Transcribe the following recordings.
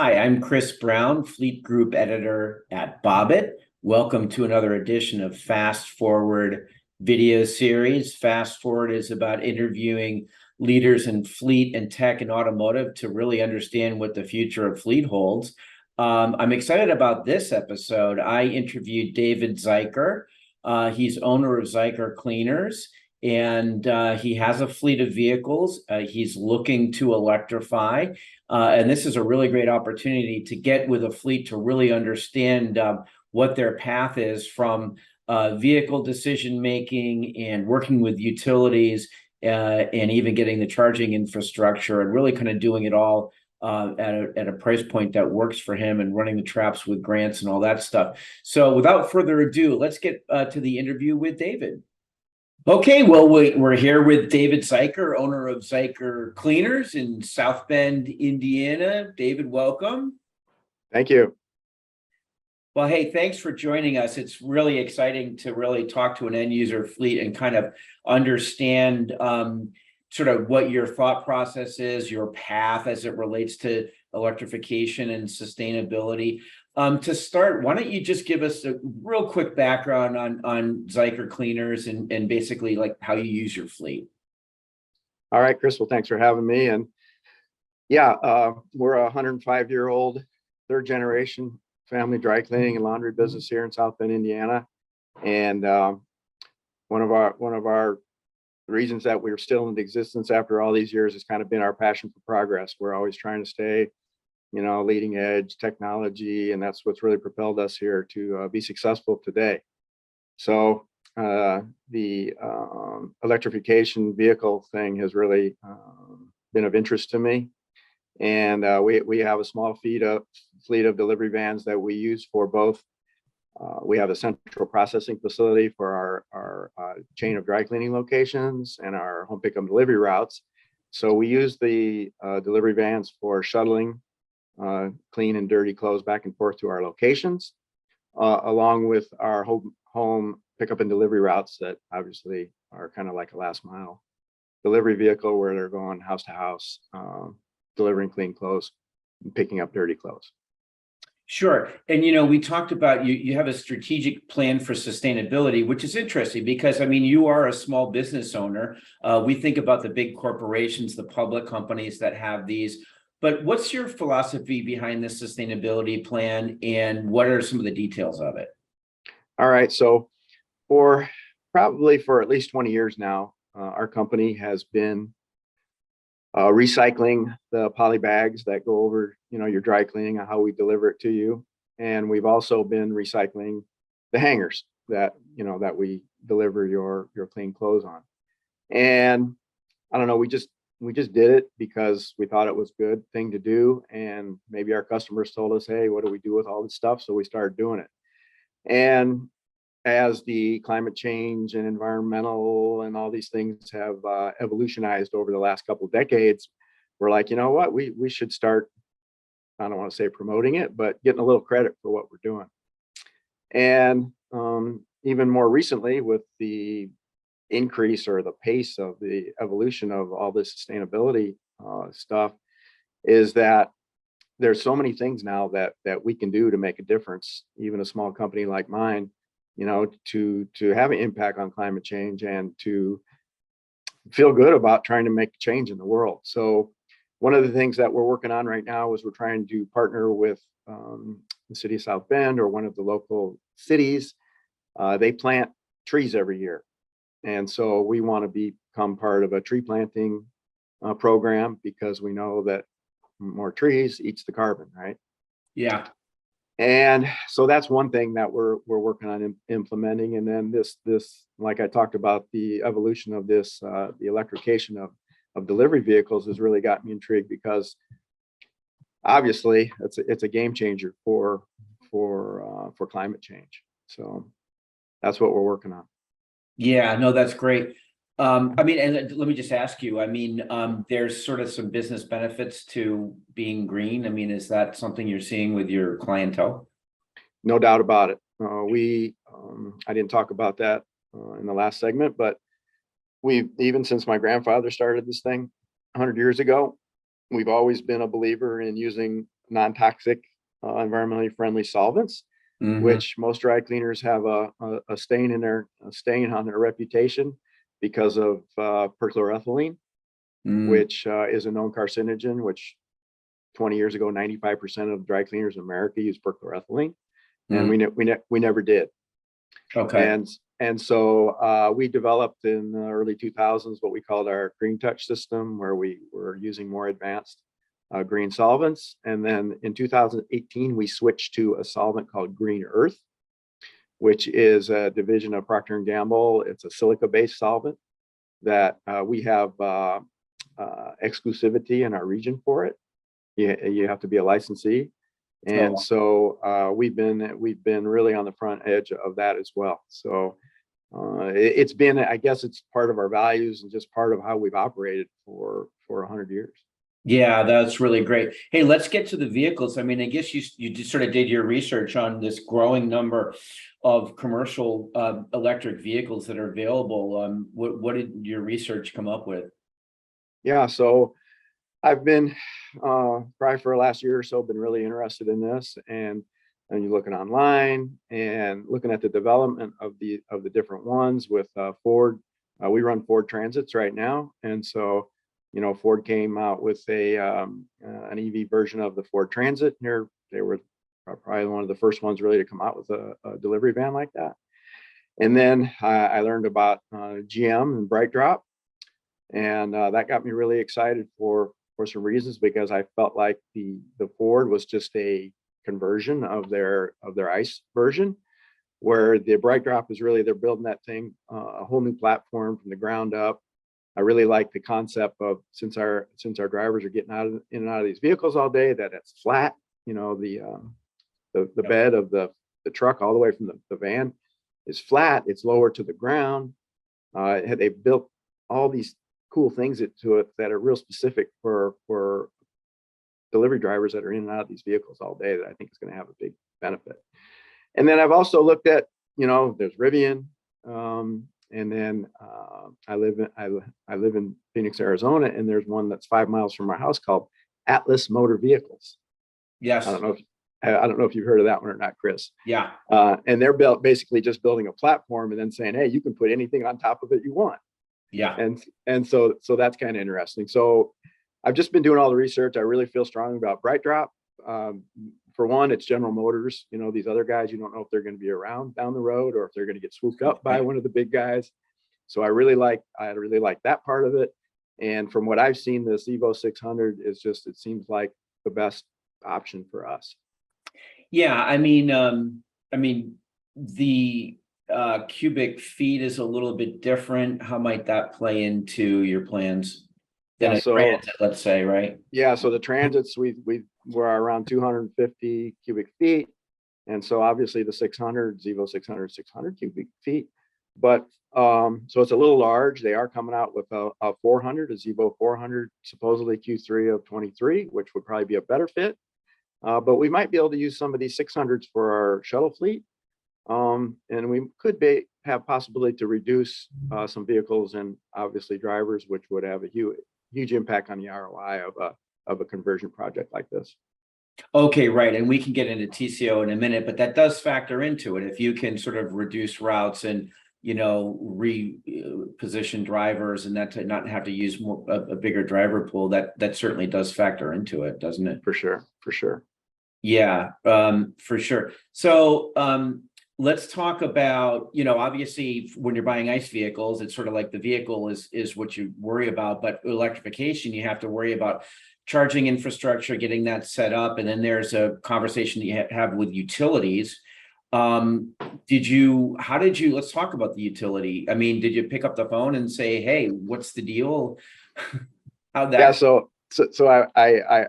Hi, I'm Chris Brown, Fleet Group Editor at Bobit. Welcome to another edition of Fast Forward video series. Fast Forward is about interviewing leaders in fleet and tech and automotive to really understand what the future of fleet holds. I'm excited about this episode. I interviewed David Ziker. He's owner of Ziker Cleaners, and he has a fleet of vehicles. He's looking to electrify. And this is a really great opportunity to get with a fleet to really understand what their path is from vehicle decision making and working with utilities and even getting the charging infrastructure and really kind of doing it all at a price point that works for him and running the traps with grants and all that stuff. So without further ado, let's get to the interview with David. Okay, well, we're here with David Ziker, owner of Ziker Cleaners in South Bend, Indiana. David, welcome. Thank you. Well, hey, thanks for joining us. It's really exciting to really talk to an end user fleet and kind of understand sort of what your thought process is, your path as it relates to electrification and sustainability. To start, why don't you just give us a real quick background on Ziker Cleaners and basically like how you use your fleet? All right, Chris, well, thanks for having me. And yeah, we're a 105-year-old third generation family dry cleaning and laundry business here in South Bend, Indiana. And one of our reasons that we're still in existence after all these years has kind of been our passion for progress. We're always trying to stay leading edge technology, and that's what's really propelled us here to be successful today. So the electrification vehicle thing has really been of interest to me. And we have a small fleet of delivery vans that we use for both. We have a central processing facility for our chain of dry cleaning locations and our home pickup delivery routes. So we use the delivery vans for shuttling clean and dirty clothes back and forth to our locations, along with our home pickup and delivery routes that obviously are kind of like a last mile delivery vehicle where they're going house to house, delivering clean clothes and picking up dirty clothes. Sure. And, we talked about you have a strategic plan for sustainability, which is interesting because, I mean, you are a small business owner. We think about the big corporations, the public companies that have these. But what's your philosophy behind this sustainability plan and what are some of the details of it? All right. So for at least 20 years now, our company has been recycling the poly bags that go over, your dry cleaning and how we deliver it to you. And we've also been recycling the hangers that we deliver your clean clothes on. And I don't know, we just did it because we thought it was a good thing to do. And maybe our customers told us, hey, what do we do with all this stuff? So we started doing it. And as the climate change and environmental and all these things have evolutionized over the last couple of decades, we're like, you know what, we should start, I don't want to say promoting it, but getting a little credit for what we're doing. And even more recently, with the increase or the pace of the evolution of all this sustainability stuff, is that there's so many things now that we can do to make a difference, even a small company like mine, to have an impact on climate change and to feel good about trying to make a change in the world. So one of the things that we're working on right now is we're trying to partner with the city of South Bend or one of the local cities. They plant trees every year. And so we want to become part of a tree planting program because we know that more trees eats the carbon, right? Yeah. And so that's one thing that we're working on implementing. And then this, like I talked about, the evolution of this, the electrification of delivery vehicles has really got me intrigued because obviously it's a game changer for climate change. So that's what we're working on. Yeah, no, that's great. I mean, and let me just ask you, I mean, there's sort of some business benefits to being green. I mean, is that something you're seeing with your clientele? No doubt about it. I didn't talk about that in the last segment, but even since my grandfather started this thing 100 years ago, we've always been a believer in using non-toxic, environmentally friendly solvents, which most dry cleaners have a stain on their reputation because of perchloroethylene, which is a known carcinogen, which 20 years ago, 95% of dry cleaners in America use perchloroethylene, and we never did. Okay. And so we developed in the early 2000s what we called our Green Touch system, where we were using more advanced green solvents. And then in 2018, we switched to a solvent called Green Earth, which is a division of Procter & Gamble. It's a silica-based solvent that we have exclusivity in our region for it. You have to be a licensee. And so we've been really on the front edge of that as well. So it's been, I guess it's part of our values and just part of how we've operated for 100 years. Yeah, that's really great. Hey, let's get to the vehicles. I mean, I guess you just sort of did your research on this growing number of commercial electric vehicles that are available. What did your research come up with? Yeah, so I've been probably for the last year or so been really interested in this, and you're looking online and looking at the development of the different ones with Ford. We run Ford Transits right now, and so Ford came out with an EV version of the Ford Transit. Here they were probably one of the first ones really to come out with a delivery van like that. And then I learned about GM and BrightDrop, and that got me really excited for some reasons, because I felt like the Ford was just a conversion of their ICE version, where the BrightDrop is really, they're building that thing a whole new platform from the ground up. I really like the concept of, since our drivers are getting in and out of these vehicles all day, that it's flat. The bed of the truck all the way from the van is flat. It's lower to the ground. They've built all these cool things to it that are real specific for delivery drivers that are in and out of these vehicles all day, that I think is going to have a big benefit. And then I've also looked at, there's Rivian, and then I live in Phoenix, Arizona, and there's one that's 5 miles from our house called Atlas Motor Vehicles. Yes. I don't know if you've heard of that one or not, Chris. Yeah. And they're basically just building a platform and then saying, hey, you can put anything on top of it you want. Yeah. And so that's kind of interesting. So I've just been doing all the research. I really feel strongly about BrightDrop. For one, it's General Motors. These other guys, you don't know if they're going to be around down the road or if they're going to get swooped up by one of the big guys. So I really like that part of it. And from what I've seen, this Evo 600 is just, it seems like the best option for us. Yeah, I mean the cubic feet is a little bit different. How might that play into your plans? Yeah, so transit, let's say, right? Yeah, so the Transits we're around 250 cubic feet, and so obviously the Evo 600 cubic feet, but so it's a little large. They are coming out with a 400, a Evo 400, supposedly Q3 of 23, which would probably be a better fit. But we might be able to use some of these 600s for our shuttle fleet, and we could have possibility to reduce some vehicles and obviously drivers, which would have a huge impact on the ROI of a conversion project like this. Okay, right. And we can get into TCO in a minute, but that does factor into it. If you can sort of reduce routes and, reposition drivers and that to not have to use a bigger driver pool, that certainly does factor into it, doesn't it? For sure. Yeah, for sure. So let's talk about, obviously when you're buying ICE vehicles, it's sort of like the vehicle is what you worry about, but electrification, you have to worry about charging infrastructure, getting that set up. And then there's a conversation that you have with utilities. Let's talk about the utility. I mean, did you pick up the phone and say, hey, what's the deal? How'd that? Yeah, so I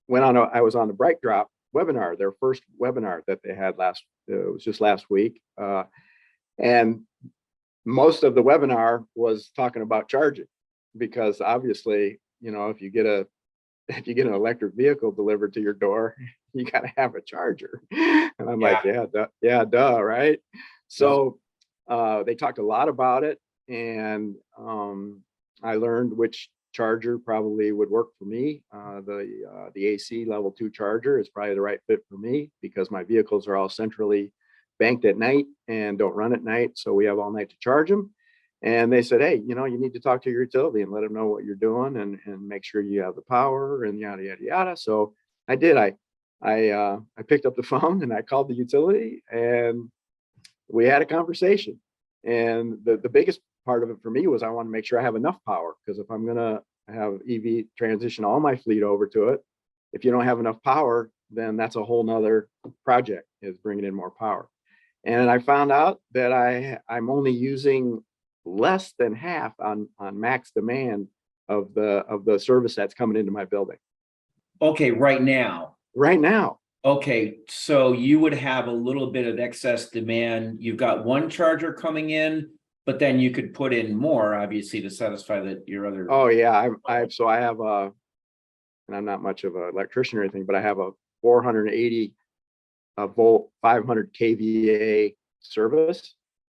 was on the BrightDrop webinar, their first webinar that they had it was just last week. And most of the webinar was talking about charging, because obviously, if you get an electric vehicle delivered to your door, you got to have a charger. And I'm like, yeah, duh, right? So they talked a lot about it, and I learned which charger probably would work for me. The AC level 2 charger is probably the right fit for me because my vehicles are all centrally banked at night and don't run at night. So we have all night to charge them. And they said, hey, you need to talk to your utility and let them know what you're doing and make sure you have the power and yada, yada, yada. So I did. I picked up the phone and I called the utility and we had a conversation. And the biggest part of it for me was I want to make sure I have enough power, because if I'm going to have EV transition all my fleet over to it, if you don't have enough power, then that's a whole nother project, is bringing in more power. And I found out that I'm only using less than half on max demand of the service that's coming into my building Okay, right now. right now. Okay, so you would have a little bit of excess demand. You've got one charger coming in, but then you could put in more, obviously, to satisfy your other. Oh yeah, I have a, and I'm not much of an electrician or anything, but I have a 480 volt 500 kVA service.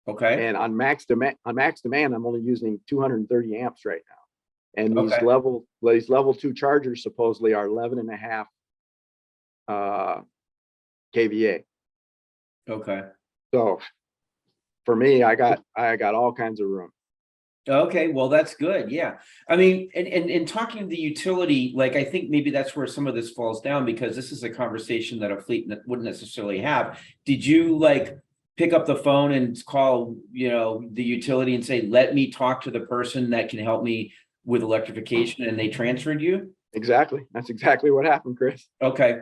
Okay. And on max demand, I'm only using 230 amps right now. And these Okay. level 2 chargers supposedly are 11.5 kVA. Okay. So for me, I got all kinds of room. Okay, well, that's good. Yeah. I mean, and talking to the utility, like, I think maybe that's where some of this falls down, because this is a conversation that a fleet wouldn't necessarily have. Did you like pick up the phone and call, the utility and say, let me talk to the person that can help me with electrification, and they transferred you? Exactly. That's exactly what happened, Chris. Okay.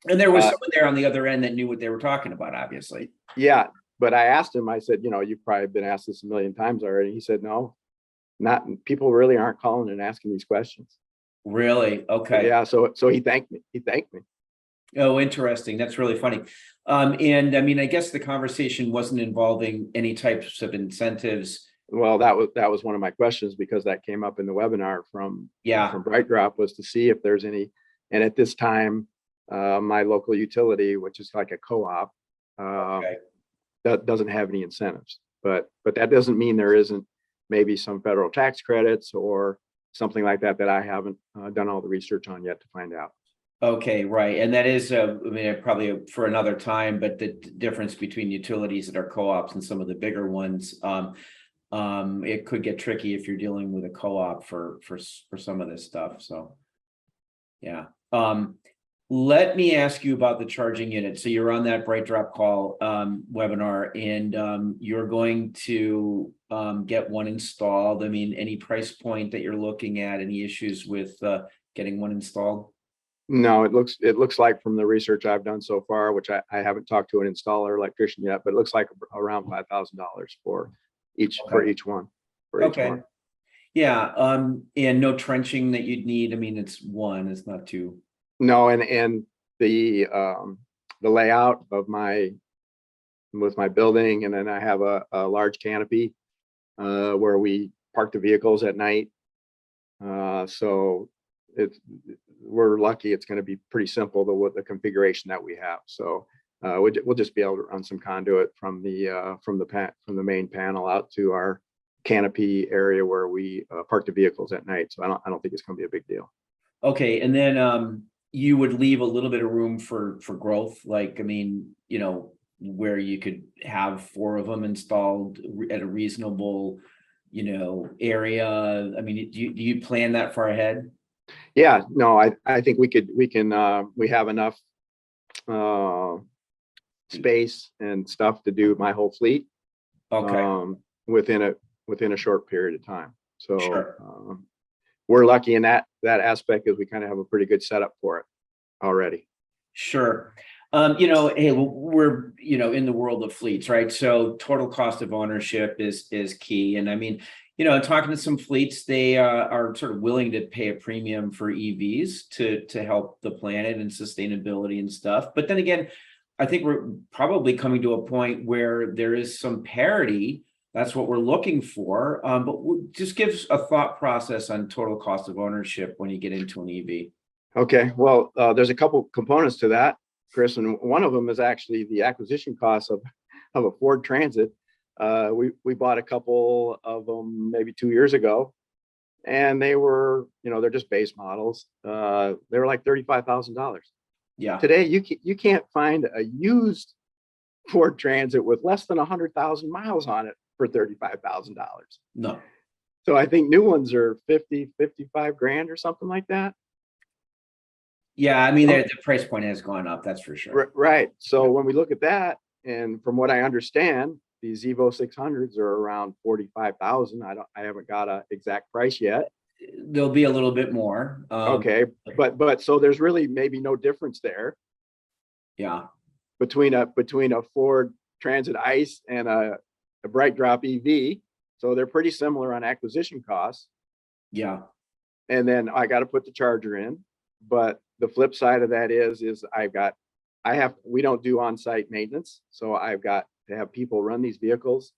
And there was someone there on the other end that knew what they were talking about, obviously. Yeah. But I asked him, I said, you've probably been asked this a million times already. He said, no, not people really aren't calling and asking these questions. Really? Okay. Yeah. So he thanked me. Oh, interesting. That's really funny. And I mean, I guess the conversation wasn't involving any types of incentives. Well, that was one of my questions, because that came up in the webinar from BrightDrop, was to see if there's any. And at this time, my local utility, which is like a co-op, Okay. that doesn't have any incentives. But that doesn't mean there isn't maybe some federal tax credits or something like that I haven't done all the research on yet to find out. Okay, right. And that is, I mean, probably for another time, but the difference between utilities that are co-ops and some of the bigger ones, it could get tricky if you're dealing with a co-op for some of this stuff. So, yeah. Let me ask you about the charging unit. So you're on that BrightDrop call webinar, and you're going to get one installed. I mean, any price point that you're looking at, any issues with getting one installed? No, it looks like, from the research I've done so far, which I haven't talked to an installer electrician yet, but it looks like around $5,000 for each one. Okay. Yeah. And no trenching that you'd need. I mean, it's not too. No, and the layout of my building, and then I have a large canopy where we park the vehicles at night. So we're lucky. It's going to be pretty simple, the configuration that we have. So we'll just be able to run some conduit from the main panel out to our canopy area where we park the vehicles at night. So I don't think it's going to be a big deal. Okay, and then you would leave a little bit of room for growth, like, I mean, where you could have 4 of them installed at a reasonable, area. I mean, do you plan that far ahead? Yeah, no, I think we have enough space and stuff to do my whole fleet. Okay. Within a short period of time. So Sure. We're lucky in that aspect, because we kind of have a pretty good setup for it already. Sure. Hey, we're, in the world of fleets, right? So total cost of ownership is key. And I mean, talking to some fleets, they are sort of willing to pay a premium for EVs to help the planet and sustainability and stuff. But then again, I think we're probably coming to a point where there is some parity. That's what we're looking for. But just give a thought process on total cost of ownership when you get into an EV. Okay, well, there's a couple components to that, Chris, and one of them is actually the acquisition cost of a Ford Transit. We bought a couple of them maybe 2 years ago, and they were, they're just base models. They were like $35,000. Yeah. Today, you can't find a used Ford Transit with less than 100,000 miles on it for $35,000. No. So I think new ones are 55 grand or something like that. Yeah, I mean, the price point has gone up, that's for sure. Right. So when we look at that, and from what I understand, these Evo 600s are around 45,000. I haven't got an exact price yet. There'll be a little bit more. Okay, but so there's really maybe no difference there. Yeah. Between a Ford Transit ICE and a Bright Drop EV. So they're pretty similar on acquisition costs. Yeah. And then I got to put the charger in. But the flip side of that is we don't do on-site maintenance. So I've got to have people run these vehicles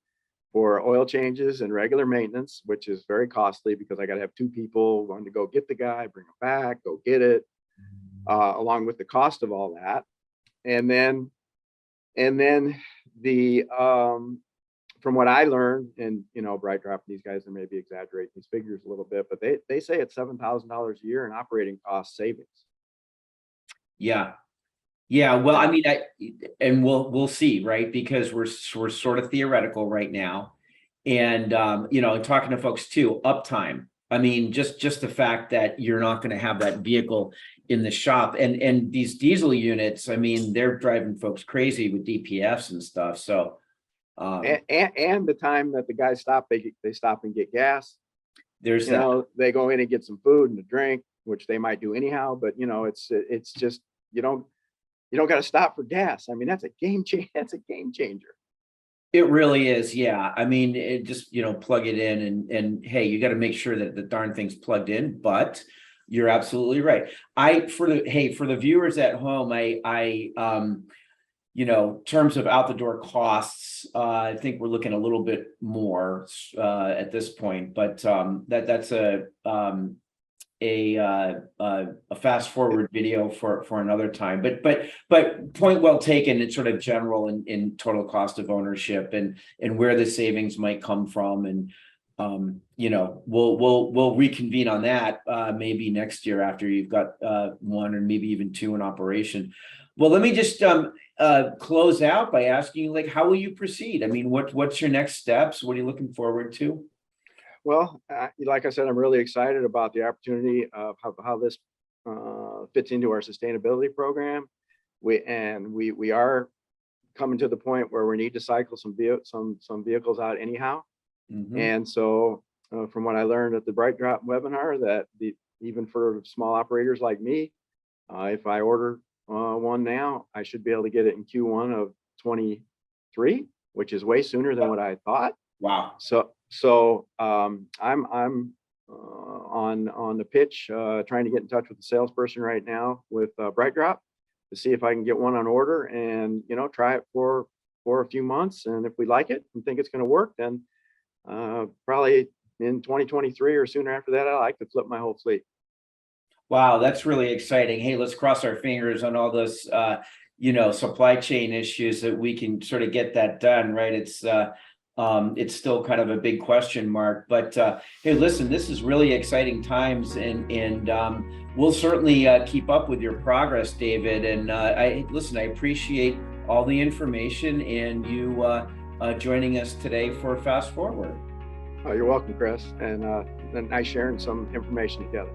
for oil changes and regular maintenance, which is very costly because I got to have two people, one to go get the guy, bring him back, go get it, along with the cost of all that. And then the from what I learned, and Bright Drop, these guys, they may be exaggerating these figures a little bit, but they say it's $7,000 a year in operating cost savings. Yeah. Yeah. Well, I mean, and we'll see, right? Because we're sort of theoretical right now. And talking to folks too, uptime. I mean, just the fact that you're not going to have that vehicle in the shop, and these diesel units, I mean, they're driving folks crazy with DPFs and stuff. So and the time that the guys stop, they stop and get gas. There's that. They go in and get some food and a drink, which they might do anyhow, but it's just you don't got to stop for gas. I mean, that's a game changer. That's a game changer. It really is. Yeah. I mean, it just, plug it in and hey, you got to make sure that the darn thing's plugged in, but you're absolutely right. For the viewers at home, terms of out the door costs, I think we're looking a little bit more at this point, but that's a fast forward video for another time, but point well taken. It's sort of general in total cost of ownership and where the savings might come from, and we'll reconvene on that maybe next year after you've got one or maybe even two in operation. Well, let me just close out by asking you, how will you proceed? I mean, what's your next steps? What are you looking forward to? Well, like I said, I'm really excited about the opportunity of how this fits into our sustainability program. We are coming to the point where we need to cycle some vehicles out anyhow. Mm-hmm. And so from what I learned at the Bright Drop webinar, that even for small operators like me, if I order one now, I should be able to get it in Q1 of 23, which is way sooner than what I thought. Wow. So I'm on the pitch, trying to get in touch with the salesperson right now with Bright Drop to see if I can get one on order and try it for a few months. And if we like it and think it's going to work, then probably in 2023 or sooner after that, I like to flip my whole fleet. Wow, that's really exciting. Hey, let's cross our fingers on all those supply chain issues that we can sort of get that done, right? It's still kind of a big question mark, but hey, listen, this is really exciting times, and we'll certainly keep up with your progress, David. And I appreciate all the information and you joining us today for Fast Forward. Oh, you're welcome, Chris, and nice sharing some information together.